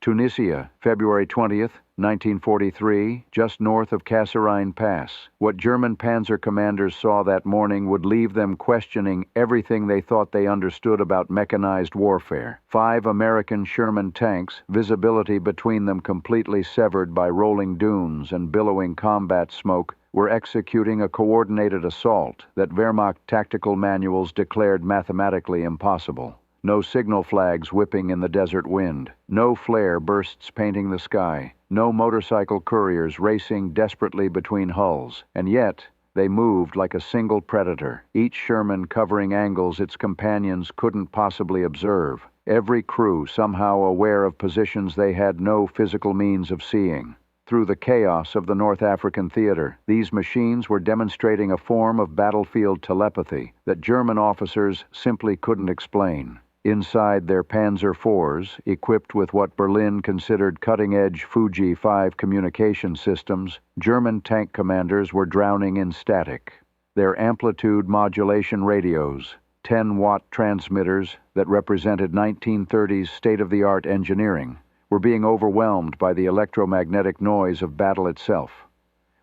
Tunisia, February 20th, 1943, just north of Kasserine Pass. What German Panzer commanders saw that morning would leave them questioning everything they thought they understood about mechanized warfare. 5 American Sherman tanks, visibility between them completely severed by rolling dunes and billowing combat smoke, were executing a coordinated assault that Wehrmacht tactical manuals declared mathematically impossible. No signal flags whipping in the desert wind, no flare bursts painting the sky, no motorcycle couriers racing desperately between hulls, and yet they moved like a single predator, each Sherman covering angles its companions couldn't possibly observe, every crew somehow aware of positions they had no physical means of seeing. Through the chaos of the North African theater, these machines were demonstrating a form of battlefield telepathy that German officers simply couldn't explain. Inside their Panzer IVs, equipped with what Berlin considered cutting-edge Fuji 5 communication systems, German tank commanders were drowning in static. Their amplitude modulation radios, 10-watt transmitters that represented 1930s state-of-the-art engineering, were being overwhelmed by the electromagnetic noise of battle itself.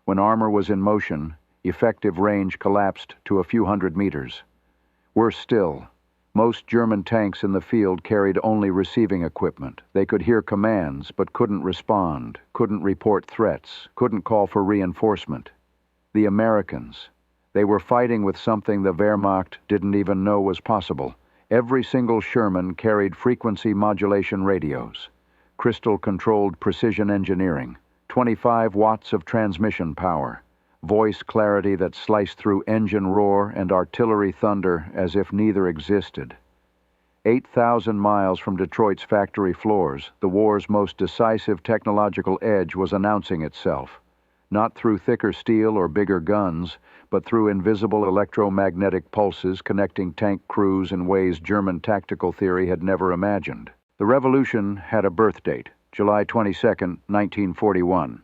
When armor was in motion, effective range collapsed to a few hundred meters. Worse still, most German tanks in the field carried only receiving equipment. They could hear commands but couldn't respond, couldn't report threats, couldn't call for reinforcement. The Americans, they were fighting with something the Wehrmacht didn't even know was possible. Every single Sherman carried frequency modulation radios, crystal-controlled precision engineering, 25 watts of transmission power, voice clarity that sliced through engine roar and artillery thunder as if neither existed. 8,000 miles from Detroit's factory floors, the war's most decisive technological edge was announcing itself, not through thicker steel or bigger guns, but through invisible electromagnetic pulses connecting tank crews in ways German tactical theory had never imagined. The revolution had a birth date, July 22, 1941.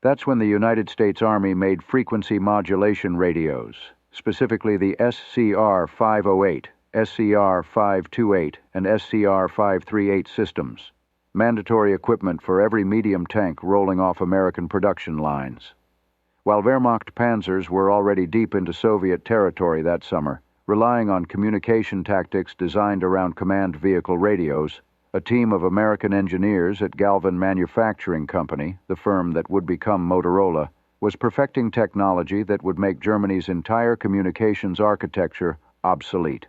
That's when the United States Army made frequency modulation radios, specifically the SCR-508, SCR-528, and SCR-538 systems, mandatory equipment for every medium tank rolling off American production lines. While Wehrmacht panzers were already deep into Soviet territory that summer, relying on communication tactics designed around command vehicle radios, a team of American engineers at Galvin Manufacturing Company, the firm that would become Motorola, was perfecting technology that would make Germany's entire communications architecture obsolete.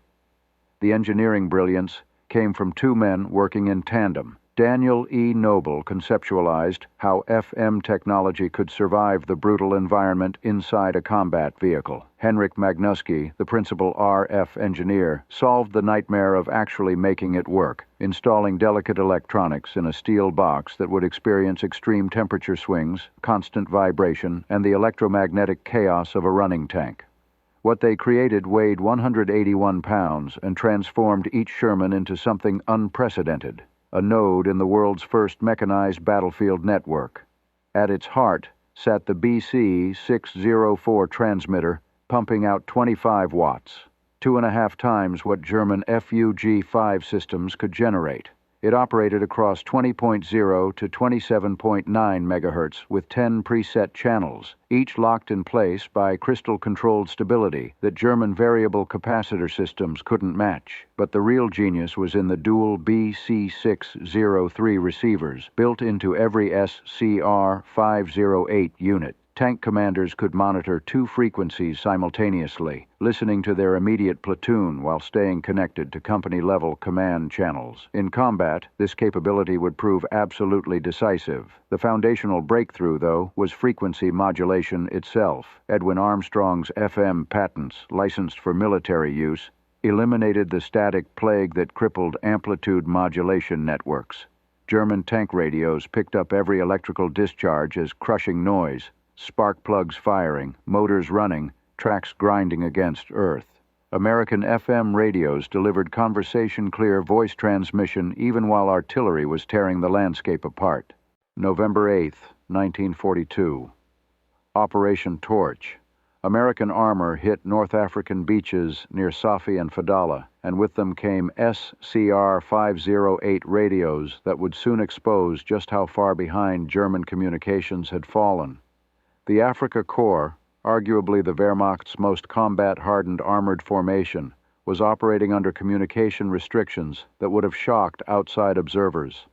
The engineering brilliance came from 2 men working in tandem. Daniel E. Noble conceptualized how FM technology could survive the brutal environment inside a combat vehicle. Henrik Magnuski, the principal RF engineer, solved the nightmare of actually making it work, installing delicate electronics in a steel box that would experience extreme temperature swings, constant vibration, and the electromagnetic chaos of a running tank. What they created weighed 181 pounds and transformed each Sherman into something unprecedented, a node in the world's first mechanized battlefield network. At its heart sat the BC-604 transmitter, pumping out 25 watts, 2.5 times what German FUG-5 systems could generate. It operated across 20.0 to 27.9 megahertz with 10 preset channels, each locked in place by crystal-controlled stability that German variable capacitor systems couldn't match. But the real genius was in the dual BC-603 receivers built into every SCR-508 unit. Tank commanders could monitor 2 frequencies simultaneously, listening to their immediate platoon while staying connected to company-level command channels. In combat, this capability would prove absolutely decisive. The foundational breakthrough, though, was frequency modulation itself. Edwin Armstrong's FM patents, licensed for military use, eliminated the static plague that crippled amplitude modulation networks. German tank radios picked up every electrical discharge as crushing noise, spark plugs firing, motors running, tracks grinding against earth. American FM radios delivered conversation-clear voice transmission even while artillery was tearing the landscape apart. November 8, 1942. Operation Torch, American armor hit North African beaches near Safi and Fadala, and with them came SCR-508 radios that would soon expose just how far behind German communications had fallen. The Afrika Korps, arguably the Wehrmacht's most combat-hardened armored formation, was operating under communication restrictions that would have shocked outside observers.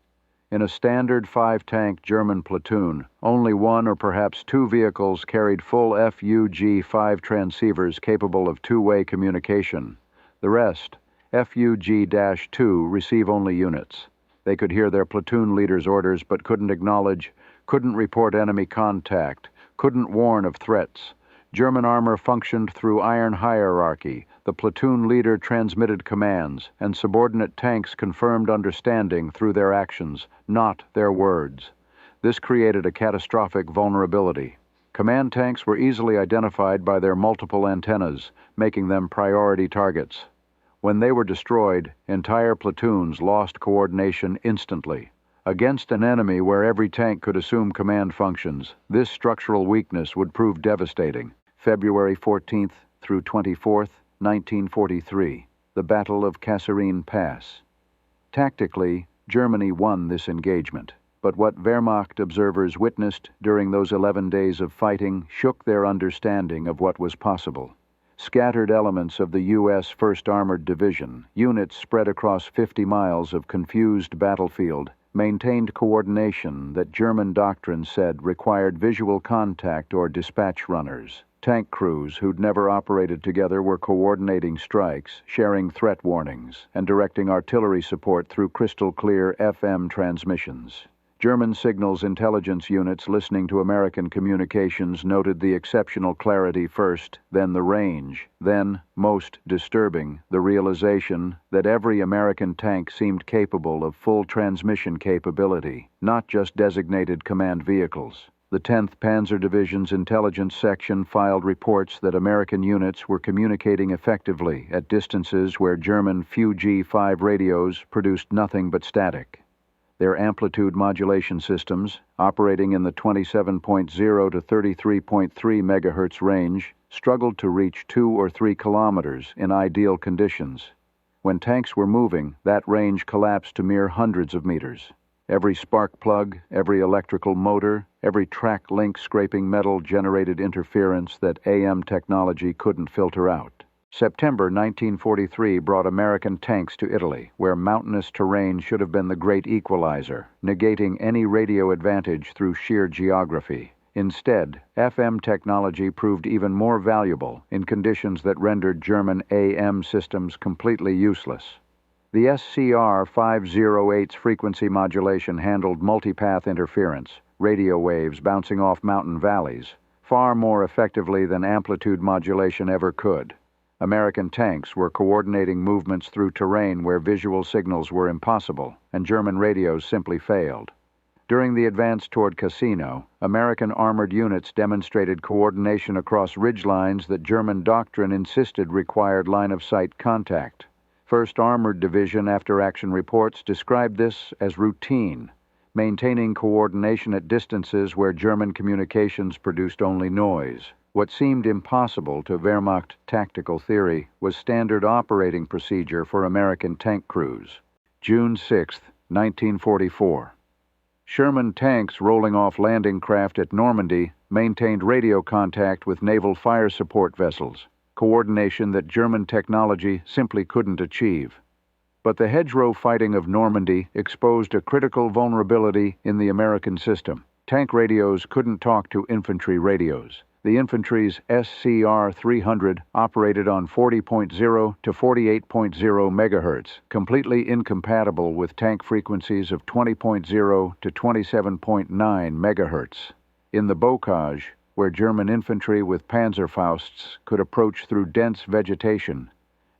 In a standard 5-tank German platoon, only one or perhaps two vehicles carried full FUG-5 transceivers capable of two-way communication. The rest, FUG-2, receive-only units. They could hear their platoon leader's orders but couldn't acknowledge, couldn't report enemy contact, couldn't warn of threats. German armor functioned through iron hierarchy. The platoon leader transmitted commands, and subordinate tanks confirmed understanding through their actions, not their words. This created a catastrophic vulnerability. Command tanks were easily identified by their multiple antennas, making them priority targets. When they were destroyed, entire platoons lost coordination instantly. Against an enemy where every tank could assume command functions, this structural weakness would prove devastating. February 14th through 24th, 1943, the Battle of Kasserine Pass. Tactically, Germany won this engagement, but what Wehrmacht observers witnessed during those 11 days of fighting shook their understanding of what was possible. Scattered elements of the U.S. 1st Armored Division, units spread across 50 miles of confused battlefield, maintained coordination that German doctrine said required visual contact or dispatch runners. Tank crews who'd never operated together were coordinating strikes, sharing threat warnings, and directing artillery support through crystal-clear FM transmissions. German signals intelligence units listening to American communications noted the exceptional clarity first, then the range, then, most disturbing, the realization that every American tank seemed capable of full transmission capability, not just designated command vehicles. The 10th Panzer Division's intelligence section filed reports that American units were communicating effectively at distances where German FUG-5 radios produced nothing but static. Their amplitude modulation systems, operating in the 27.0 to 33.3 MHz range, struggled to reach 2 or 3 kilometers in ideal conditions. When tanks were moving, that range collapsed to mere hundreds of meters. Every spark plug, every electrical motor, every track link scraping metal generated interference that AM technology couldn't filter out. September 1943 brought American tanks to Italy, where mountainous terrain should have been the great equalizer, negating any radio advantage through sheer geography. Instead, FM technology proved even more valuable in conditions that rendered German AM systems completely useless. The SCR-508's frequency modulation handled multipath interference, radio waves bouncing off mountain valleys, far more effectively than amplitude modulation ever could. American tanks were coordinating movements through terrain where visual signals were impossible, and German radios simply failed. During the advance toward Cassino, American armored units demonstrated coordination across ridgelines that German doctrine insisted required line-of-sight contact. 1st Armored Division after-action reports described this as routine, maintaining coordination at distances where German communications produced only noise. What seemed impossible to Wehrmacht tactical theory was standard operating procedure for American tank crews. June 6, 1944. Sherman tanks rolling off landing craft at Normandy maintained radio contact with naval fire support vessels, coordination that German technology simply couldn't achieve. But the hedgerow fighting of Normandy exposed a critical vulnerability in the American system. Tank radios couldn't talk to infantry radios. The infantry's SCR-300 operated on 40.0 to 48.0 MHz, completely incompatible with tank frequencies of 20.0 to 27.9 MHz. In the bocage, where German infantry with Panzerfausts could approach through dense vegetation,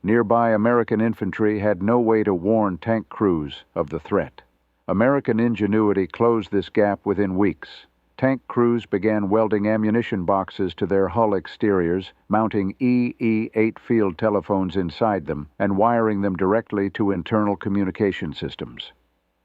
nearby American infantry had no way to warn tank crews of the threat. American ingenuity closed this gap within weeks. Tank crews began welding ammunition boxes to their hull exteriors, mounting EE-8 field telephones inside them, and wiring them directly to internal communication systems.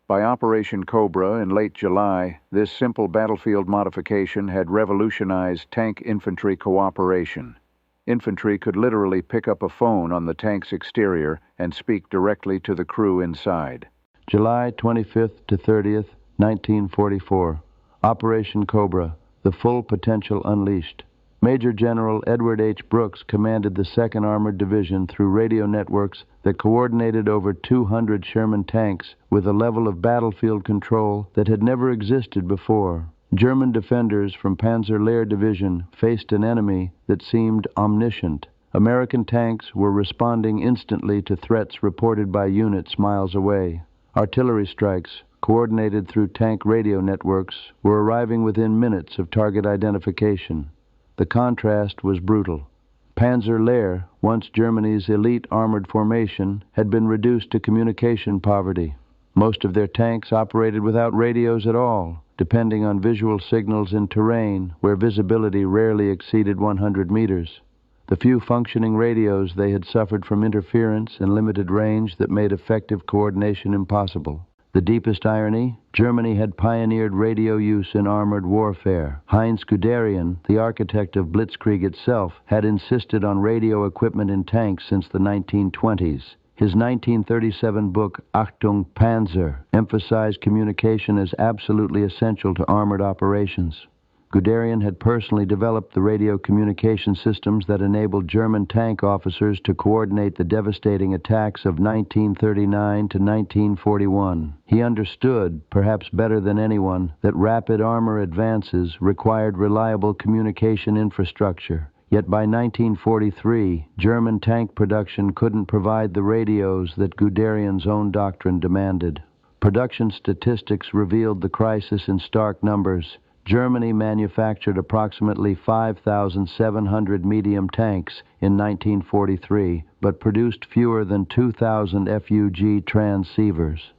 By Operation Cobra in late July, this simple battlefield modification had revolutionized tank infantry cooperation. Infantry could literally pick up a phone on the tank's exterior and speak directly to the crew inside. July 25th to 30th, 1944. Operation Cobra, the full potential unleashed. Major General Edward H. Brooks commanded the 2nd Armored Division through radio networks that coordinated over 200 Sherman tanks with a level of battlefield control that had never existed before. German defenders from Panzer Lehr Division faced an enemy that seemed omniscient. American tanks were responding instantly to threats reported by units miles away. Artillery strikes, coordinated through tank radio networks, were arriving within minutes of target identification. The contrast was brutal. Panzer Lehr, once Germany's elite armored formation, had been reduced to communication poverty. Most of their tanks operated without radios at all, depending on visual signals in terrain where visibility rarely exceeded 100 meters. The few functioning radios they had suffered from interference and limited range that made effective coordination impossible. The deepest irony, Germany had pioneered radio use in armored warfare. Heinz Guderian, the architect of Blitzkrieg itself, had insisted on radio equipment in tanks since the 1920s. His 1937 book, Achtung Panzer, emphasized communication as absolutely essential to armored operations. Guderian had personally developed the radio communication systems that enabled German tank officers to coordinate the devastating attacks of 1939 to 1941. He understood, perhaps better than anyone, that rapid armor advances required reliable communication infrastructure. Yet by 1943, German tank production couldn't provide the radios that Guderian's own doctrine demanded. Production statistics revealed the crisis in stark numbers. Germany manufactured approximately 5,700 medium tanks in 1943, but produced fewer than 2,000 FUG transceivers.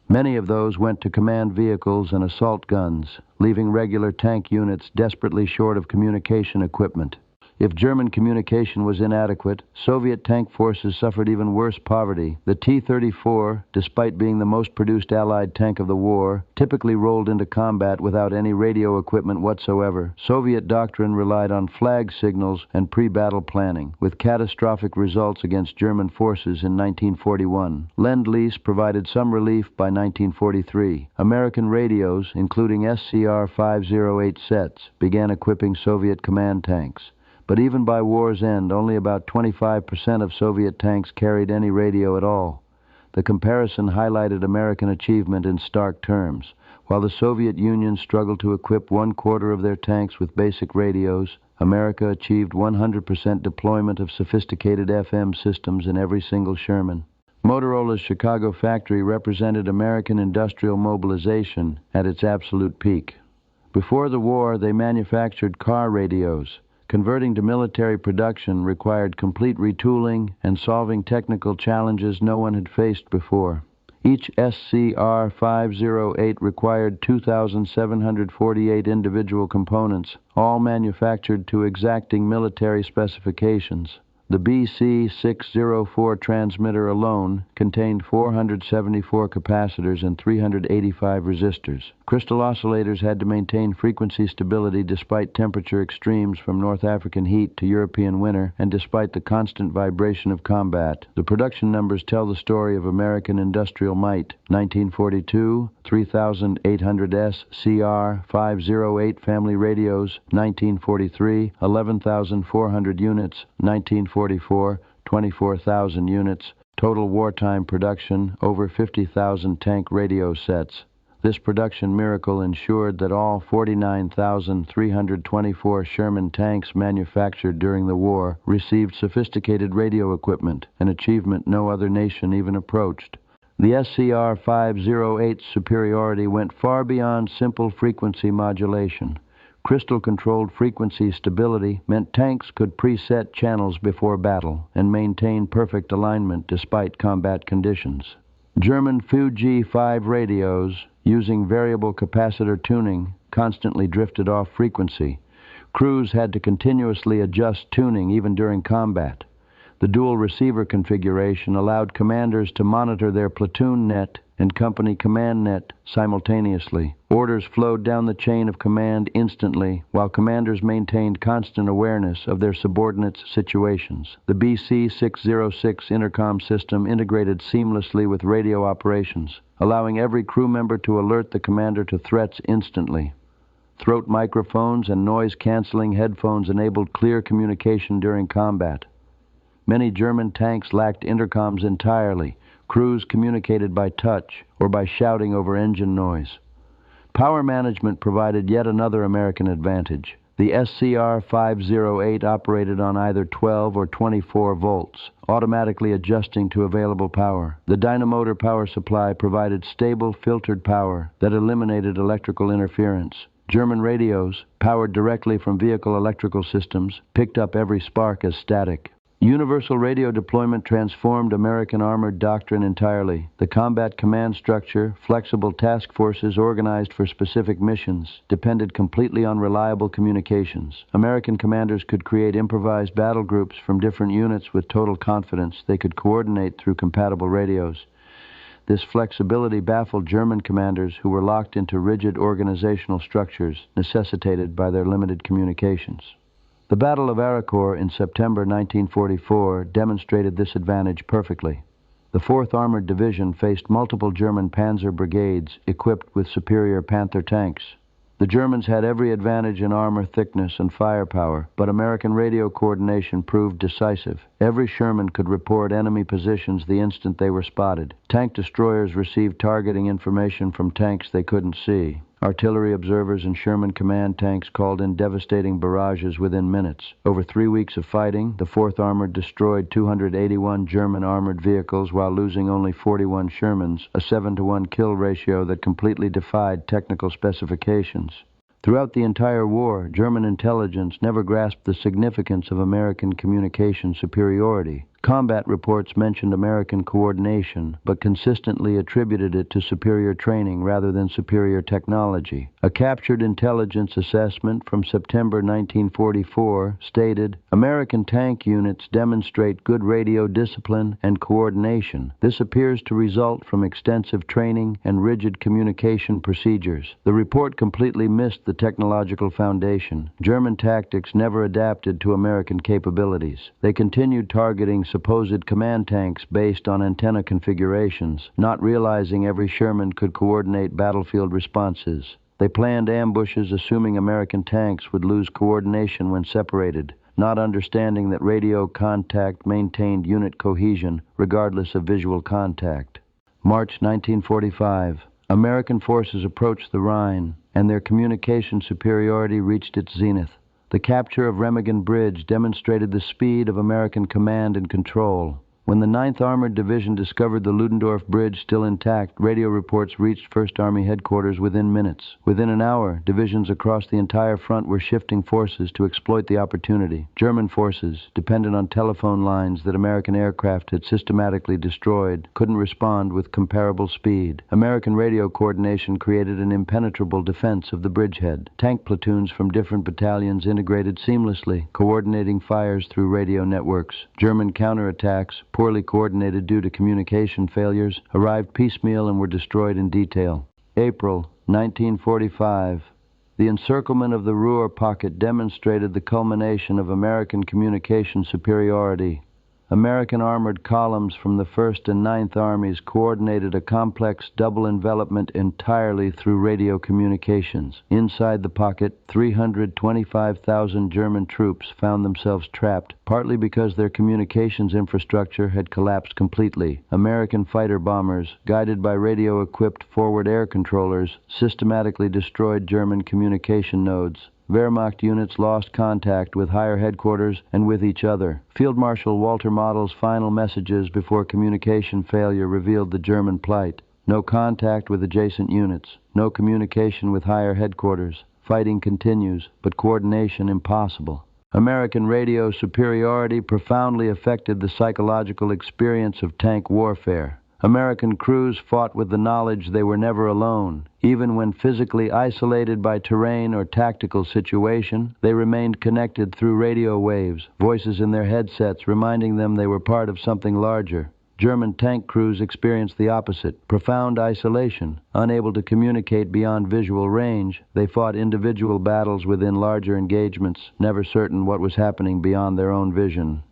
Many of those went to command vehicles and assault guns, leaving regular tank units desperately short of communication equipment. If German communication was inadequate, Soviet tank forces suffered even worse poverty. The T-34, despite being the most produced Allied tank of the war, typically rolled into combat without any radio equipment whatsoever. Soviet doctrine relied on flag signals and pre-battle planning, with catastrophic results against German forces in 1941. Lend-Lease provided some relief by 1943. American radios, including SCR-508 sets, began equipping Soviet command tanks. But even by war's end, only about 25% of Soviet tanks carried any radio at all. The comparison highlighted American achievement in stark terms. While the Soviet Union struggled to equip 1/4 of their tanks with basic radios, America achieved 100% deployment of sophisticated FM systems in every single Sherman. Motorola's Chicago factory represented American industrial mobilization at its absolute peak. Before the war, they manufactured car radios. Converting to military production required complete retooling and solving technical challenges no one had faced before. Each SCR-508 required 2,748 individual components, all manufactured to exacting military specifications. The BC-604 transmitter alone contained 474 capacitors and 385 resistors. Crystal oscillators had to maintain frequency stability despite temperature extremes from North African heat to European winter, and despite the constant vibration of combat. The production numbers tell the story of American industrial might. 1942, 3,800S CR-508 family radios. 1943, 11,400 units. 1944, 24,000 units. Total wartime production, over 50,000 tank radio sets. This production miracle ensured that all 49,324 Sherman tanks manufactured during the war received sophisticated radio equipment, an achievement no other nation even approached. The SCR-508's superiority went far beyond simple frequency modulation. Crystal-controlled frequency stability meant tanks could preset channels before battle and maintain perfect alignment despite combat conditions. German Fuji-5 radios, using variable capacitor tuning, constantly drifted off frequency. Crews had to continuously adjust tuning even during combat. The dual receiver configuration allowed commanders to monitor their platoon net and company command net simultaneously. Orders flowed down the chain of command instantly, while commanders maintained constant awareness of their subordinates' situations. The BC-606 intercom system integrated seamlessly with radio operations, allowing every crew member to alert the commander to threats instantly. Throat microphones and noise-canceling headphones enabled clear communication during combat. Many German tanks lacked intercoms entirely. Crews communicated by touch or by shouting over engine noise. Power management provided yet another American advantage. The SCR-508 operated on either 12 or 24 volts, automatically adjusting to available power. The dynamotor power supply provided stable, filtered power that eliminated electrical interference. German radios, powered directly from vehicle electrical systems, picked up every spark as static. Universal radio deployment transformed American armored doctrine entirely. The combat command structure, flexible task forces organized for specific missions, depended completely on reliable communications. American commanders could create improvised battle groups from different units with total confidence they could coordinate through compatible radios. This flexibility baffled German commanders who were locked into rigid organizational structures necessitated by their limited communications. The Battle of Araucourt in September 1944 demonstrated this advantage perfectly. The 4th Armored Division faced multiple German Panzer brigades equipped with superior Panther tanks. The Germans had every advantage in armor thickness and firepower, but American radio coordination proved decisive. Every Sherman could report enemy positions the instant they were spotted. Tank destroyers received targeting information from tanks they couldn't see. Artillery observers and Sherman command tanks called in devastating barrages within minutes. Over 3 weeks of fighting, the 4th Armored destroyed 281 German armored vehicles while losing only 41 Shermans, a 7-to-1 kill ratio that completely defied technical specifications. Throughout the entire war, German intelligence never grasped the significance of American communication superiority. Combat reports mentioned American coordination, but consistently attributed it to superior training rather than superior technology. A captured intelligence assessment from September 1944 stated, "American tank units demonstrate good radio discipline and coordination. This appears to result from extensive training and rigid communication procedures." The report completely missed the technological foundation. German tactics never adapted to American capabilities. They continued targeting supposed command tanks based on antenna configurations, not realizing every Sherman could coordinate battlefield responses. They planned ambushes assuming American tanks would lose coordination when separated, not understanding that radio contact maintained unit cohesion regardless of visual contact. March 1945. American forces approached the Rhine, and their communication superiority reached its zenith. The capture of Remagen Bridge demonstrated the speed of American command and control. When the 9th Armored Division discovered the Ludendorff Bridge still intact, radio reports reached 1st Army headquarters within minutes. Within an hour, divisions across the entire front were shifting forces to exploit the opportunity. German forces, dependent on telephone lines that American aircraft had systematically destroyed, couldn't respond with comparable speed. American radio coordination created an impenetrable defense of the bridgehead. Tank platoons from different battalions integrated seamlessly, coordinating fires through radio networks. German counterattacks, poorly coordinated due to communication failures, arrived piecemeal and were destroyed in detail. April 1945. The encirclement of the Ruhr pocket demonstrated the culmination of American communication superiority. American armored columns from the 1st and 9th Armies coordinated a complex double envelopment entirely through radio communications. Inside the pocket, 325,000 German troops found themselves trapped, partly because their communications infrastructure had collapsed completely. American fighter bombers, guided by radio-equipped forward air controllers, systematically destroyed German communication nodes. Wehrmacht units lost contact with higher headquarters and with each other. Field Marshal Walter Model's final messages before communication failure revealed the German plight. No contact with adjacent units. No communication with higher headquarters. Fighting continues, but coordination impossible. American radio superiority profoundly affected the psychological experience of tank warfare. American crews fought with the knowledge they were never alone. Even when physically isolated by terrain or tactical situation, they remained connected through radio waves, voices in their headsets reminding them they were part of something larger. German tank crews experienced the opposite: profound isolation. Unable to communicate beyond visual range, they fought individual battles within larger engagements, never certain what was happening beyond their own vision.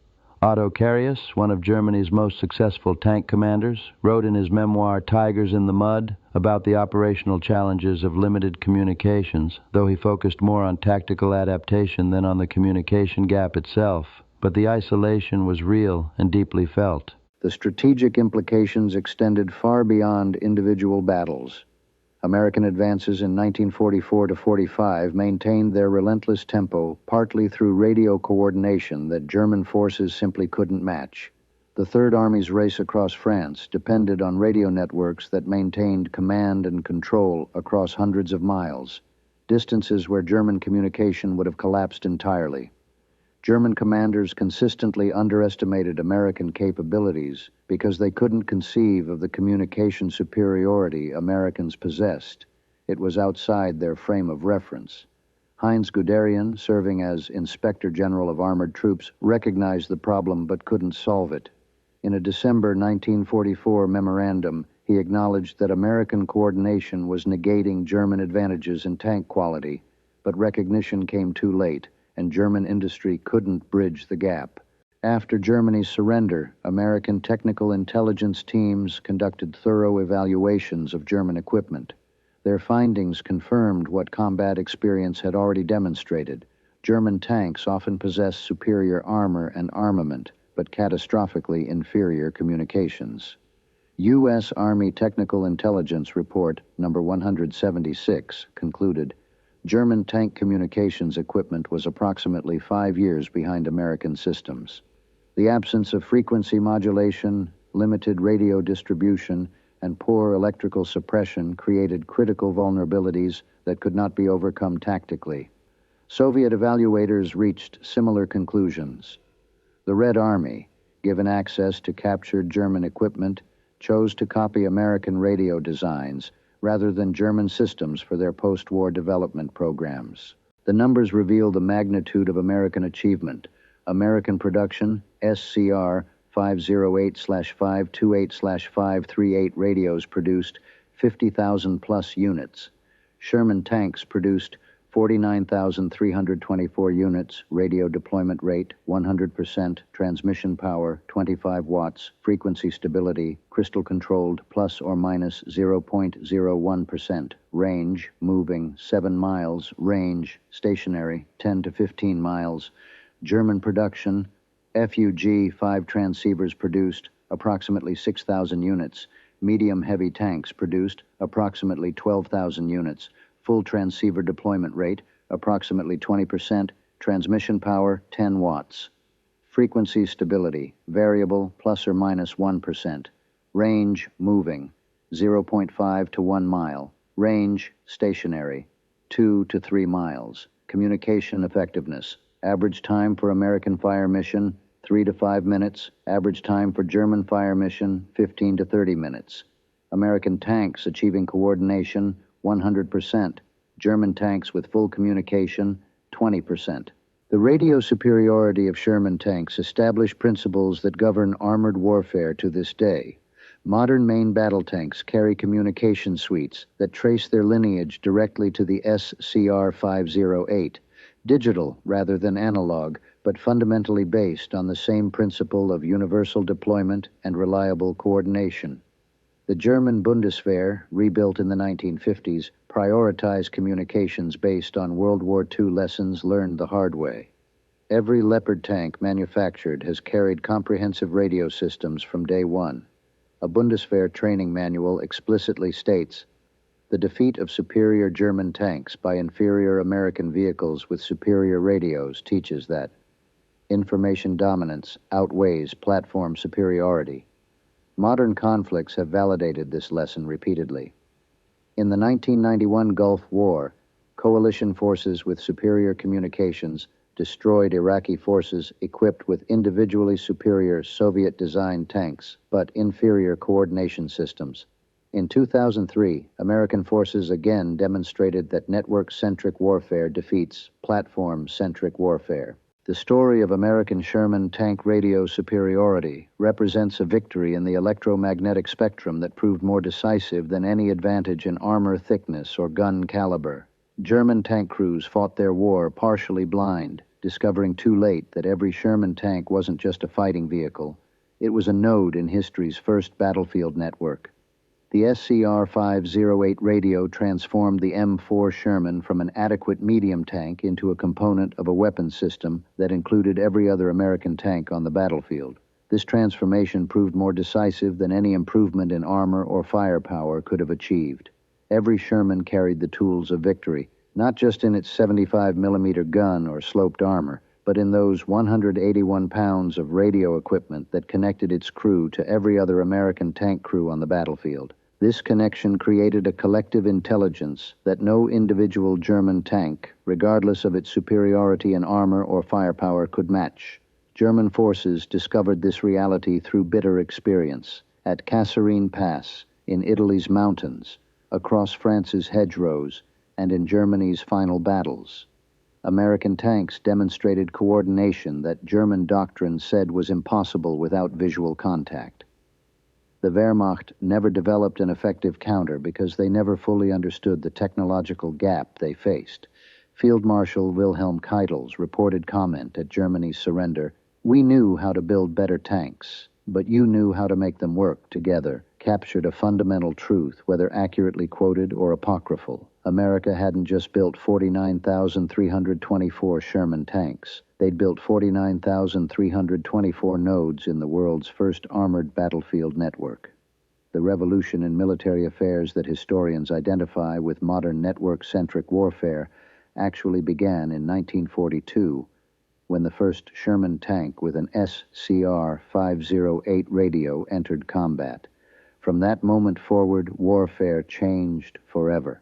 Otto Carius, one of Germany's most successful tank commanders, wrote in his memoir Tigers in the Mud about the operational challenges of limited communications, though he focused more on tactical adaptation than on the communication gap itself. But the isolation was real and deeply felt. The strategic implications extended far beyond individual battles. American advances in 1944 to 45 maintained their relentless tempo partly through radio coordination that German forces simply couldn't match. The Third Army's race across France depended on radio networks that maintained command and control across hundreds of miles, distances where German communication would have collapsed entirely. German commanders consistently underestimated American capabilities because they couldn't conceive of the communication superiority Americans possessed. It was outside their frame of reference. Heinz Guderian, serving as Inspector General of Armored Troops, recognized the problem but couldn't solve it. In a December 1944 memorandum, he acknowledged that American coordination was negating German advantages in tank quality, but recognition came too late, and German industry couldn't bridge the gap. After Germany's surrender, American technical intelligence teams conducted thorough evaluations of German equipment. Their findings confirmed what combat experience had already demonstrated. German tanks often possess superior armor and armament, but catastrophically inferior communications. U.S. Army Technical Intelligence Report number 176 concluded, German tank communications equipment was approximately 5 years behind American systems. The absence of frequency modulation, limited radio distribution, and poor electrical suppression created critical vulnerabilities that could not be overcome tactically. Soviet evaluators reached similar conclusions. The Red Army, given access to captured German equipment, chose to copy American radio designs rather than German systems for their post-war development programs. The numbers reveal the magnitude of American achievement. American production, SCR 508/528/538 radios produced 50,000 plus units. Sherman tanks produced 49,324 units, radio deployment rate 100%, transmission power 25 watts, frequency stability crystal controlled plus or minus 0.01%, range moving 7 miles, range stationary 10 to 15 miles. German production, FUG 5 transceivers produced approximately 6,000 units, medium heavy tanks produced approximately 12,000 units. Full transceiver deployment rate, approximately 20%, transmission power, 10 watts. Frequency stability, variable, plus or minus 1%. Range, moving, 0.5 to 1 mile. Range, stationary, 2 to 3 miles. Communication effectiveness, average time for American fire mission, 3 to 5 minutes. Average time for German fire mission, 15 to 30 minutes. American tanks achieving coordination, 100%. German tanks with full communication, 20%. The radio superiority of Sherman tanks established principles that govern armored warfare to this day. Modern main battle tanks carry communication suites that trace their lineage directly to the SCR 508, digital rather than analog, but fundamentally based on the same principle of universal deployment and reliable coordination. The German Bundeswehr, rebuilt in the 1950s, prioritized communications based on World War II lessons learned the hard way. Every Leopard tank manufactured has carried comprehensive radio systems from day one. A Bundeswehr training manual explicitly states, the defeat of superior German tanks by inferior American vehicles with superior radios teaches that information dominance outweighs platform superiority. Modern conflicts have validated this lesson repeatedly. In the 1991 Gulf War, coalition forces with superior communications destroyed Iraqi forces equipped with individually superior Soviet-designed tanks, but inferior coordination systems. In 2003, American forces again demonstrated that network-centric warfare defeats platform-centric warfare. The story of American Sherman tank radio superiority represents a victory in the electromagnetic spectrum that proved more decisive than any advantage in armor thickness or gun caliber. German tank crews fought their war partially blind, discovering too late that every Sherman tank wasn't just a fighting vehicle. It was a node in history's first battlefield network. The SCR-508 radio transformed the M4 Sherman from an adequate medium tank into a component of a weapons system that included every other American tank on the battlefield. This transformation proved more decisive than any improvement in armor or firepower could have achieved. Every Sherman carried the tools of victory, not just in its 75mm gun or sloped armor, but in those 181 pounds of radio equipment that connected its crew to every other American tank crew on the battlefield. This connection created a collective intelligence that no individual German tank, regardless of its superiority in armor or firepower, could match. German forces discovered this reality through bitter experience, at Kasserine Pass, in Italy's mountains, across France's hedgerows, and in Germany's final battles. American tanks demonstrated coordination that German doctrine said was impossible without visual contact. The Wehrmacht never developed an effective counter because they never fully understood the technological gap they faced. Field Marshal Wilhelm Keitel's reported comment at Germany's surrender, "We knew how to build better tanks, but you knew how to make them work together," captured a fundamental truth, whether accurately quoted or apocryphal. America hadn't just built 49,324 Sherman tanks. They'd built 49,324 nodes in the world's first armored battlefield network. The revolution in military affairs that historians identify with modern network-centric warfare actually began in 1942, when the first Sherman tank with an SCR-508 radio entered combat. From that moment forward, warfare changed forever.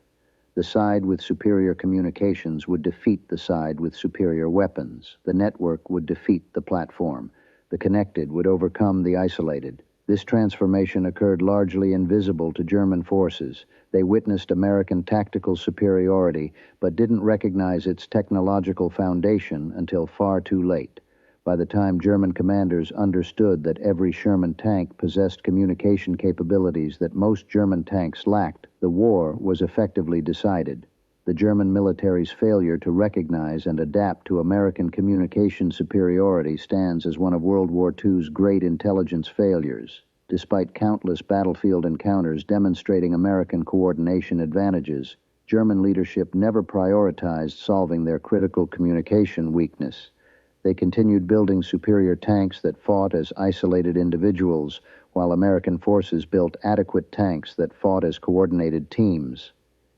The side with superior communications would defeat the side with superior weapons. The network would defeat the platform. The connected would overcome the isolated. This transformation occurred largely invisible to German forces. They witnessed American tactical superiority, but didn't recognize its technological foundation until far too late. By the time German commanders understood that every Sherman tank possessed communication capabilities that most German tanks lacked, the war was effectively decided. The German military's failure to recognize and adapt to American communication superiority stands as one of World War II's great intelligence failures. Despite countless battlefield encounters demonstrating American coordination advantages, German leadership never prioritized solving their critical communication weakness. They continued building superior tanks that fought as isolated individuals, while American forces built adequate tanks that fought as coordinated teams.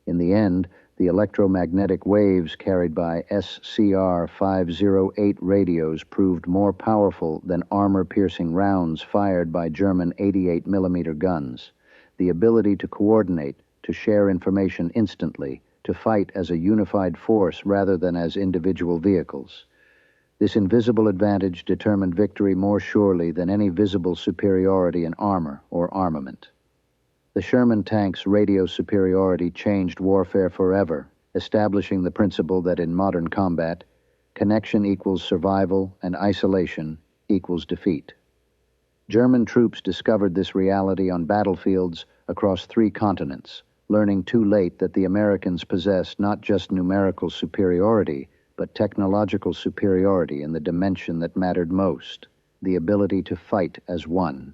In the end, the electromagnetic waves carried by SCR-508 radios proved more powerful than armor-piercing rounds fired by German 88mm guns. The ability to coordinate, to share information instantly, to fight as a unified force rather than as individual vehicles. This invisible advantage determined victory more surely than any visible superiority in armor or armament. The Sherman tank's radio superiority changed warfare forever, establishing the principle that in modern combat, connection equals survival and isolation equals defeat. German troops discovered this reality on battlefields across 3 continents, learning too late that the Americans possessed not just numerical superiority, but technological superiority in the dimension that mattered most, the ability to fight as one.